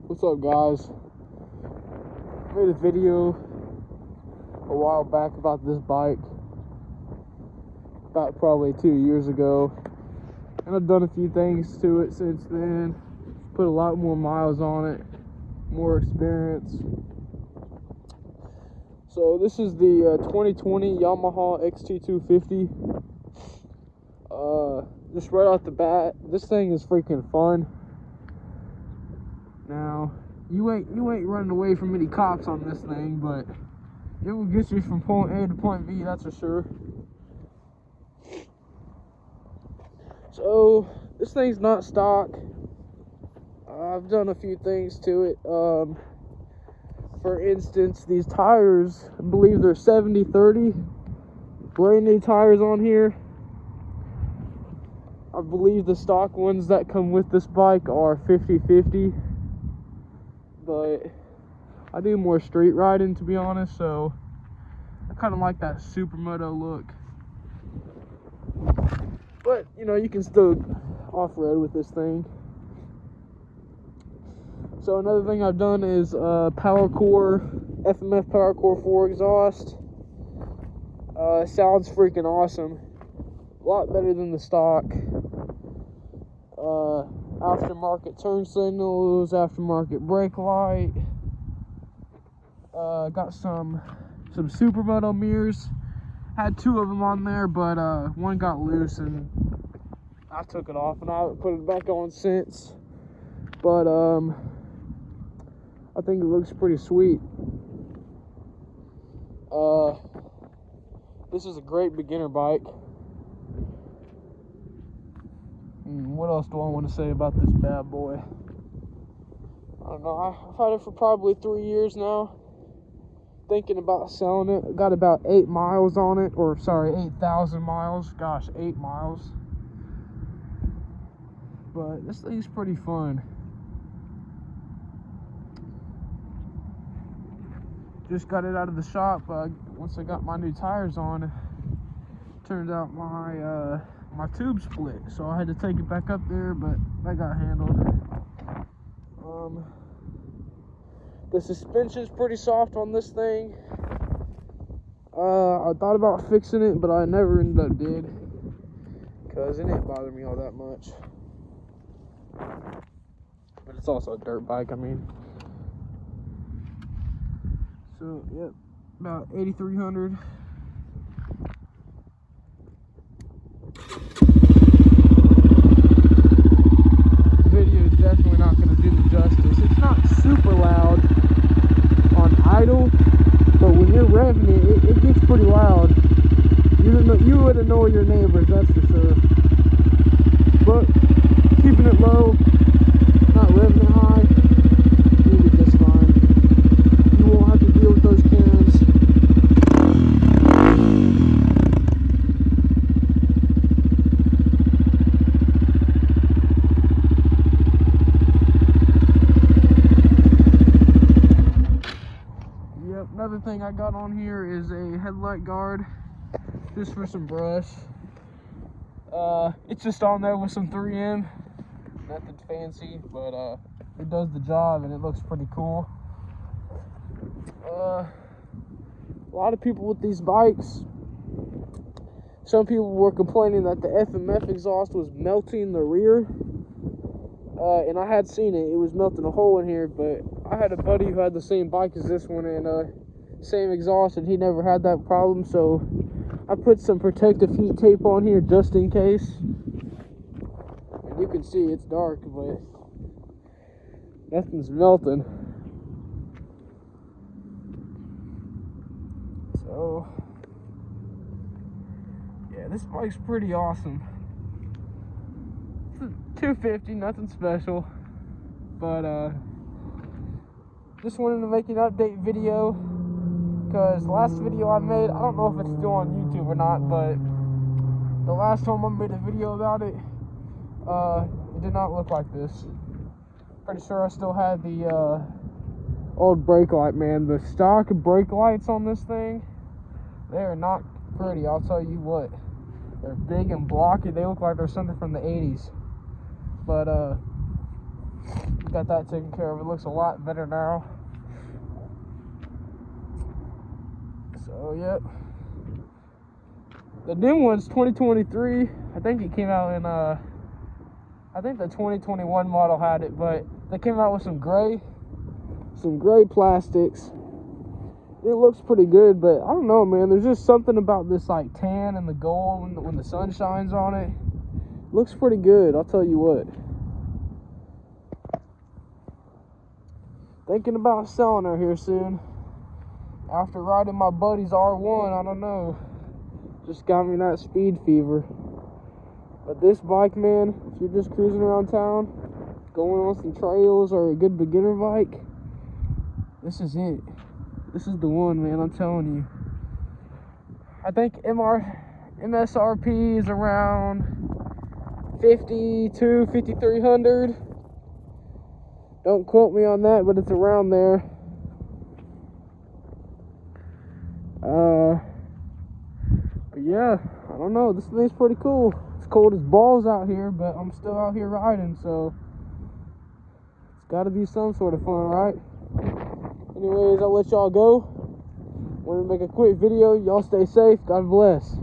What's up, guys? I made a video a while back about this bike, about probably 2 years ago, and I've done a few things to it since then. Put a lot more miles on it, more experience. So this is the 2020 Yamaha XT250. Just right off the bat, this thing is freaking fun. Now, you ain't running away from any cops on this thing, but it will get you from point A to point B, that's for sure. So this thing's not stock. I've done a few things to it. For instance, these tires, I believe they're 70/30, brand new tires on here. I believe the stock ones that come with this bike are 50/50, but I do more street riding, to be honest, so I kind of like that supermoto look. But you know, you can still off-road with this thing. So another thing I've done is Power Core, FMF Power Core 4 exhaust. Sounds freaking awesome. A lot better than the stock. Aftermarket turn signals, aftermarket brake light. Got some supermoto mirrors. Had 2 of them on there, but one got loose and I took it off, and I haven't put it back on since. But I think it looks pretty sweet. This is a great beginner bike. What else do I want to say about this bad boy? I don't know. I've had it for probably 3 years now. Thinking about selling it. I got about 8 miles on it, or sorry, 8,000 miles. Gosh, 8 miles. But this thing's pretty fun. Just got it out of the shop. Once I got my new tires on, turned out my tube split, so I had to take it back up there, but that got handled. The suspension's pretty soft on this thing. I thought about fixing it, but I never ended up did, because it didn't bother me all that much. But it's also a dirt bike, I mean. So, yep, about 8,300. Video is definitely not going to do the justice. It's not super loud on idle, but when you're revving it gets pretty loud. You would annoy your neighbors, that's for sure. But keeping it low, not revving it high, you'll be just fine. You won't have to deal with those Karens. Yep, another thing I got on here is a headlight guard, just for some brush. It's just on there with some 3M. Nothing fancy, but it does the job and it looks pretty cool. A lot of people with these bikes, some people were complaining that the FMF exhaust was melting the rear, and I had seen it was melting a hole in here, but I had a buddy who had the same bike as this one, and same exhaust, and he never had that problem, so I put some protective heat tape on here just in case. And you can see it's dark, but nothing's melting. So yeah, this bike's pretty awesome. It's a 250, nothing special, but just wanted to make an update video, because the last video I made, I don't know if it's still on YouTube or not, but the last time I made a video about it, it did not look like this. Pretty sure I still had the old brake light, man. The stock brake lights on this thing, they are not pretty, I'll tell you what. They're big and blocky. They look like they're something from the 80s. But Got that taken care of. It looks a lot better now. So, yep. The new one's 2023. I think it came out in, I think the 2021 model had it, but they came out with some gray plastics. It looks pretty good, but I don't know, man. There's just something about this, like, tan and the gold when the sun shines on it. It looks pretty good, I'll tell you what. Thinking about selling her here soon. After riding my buddy's R1, I don't know. Just got me that speed fever. But this bike, man, if you're just cruising around town, going on some trails, or a good beginner bike, this is it. This is the one, man, I'm telling you. I think MSRP is around 5,300. Don't quote me on that, but it's around there. But yeah, I don't know. This thing's pretty cool. It's cold as balls out here, but I'm still out here riding, so it's got to be some sort of fun, right? Anyways, I'll let y'all go. Wanted to make a quick video. Y'all stay safe. God bless.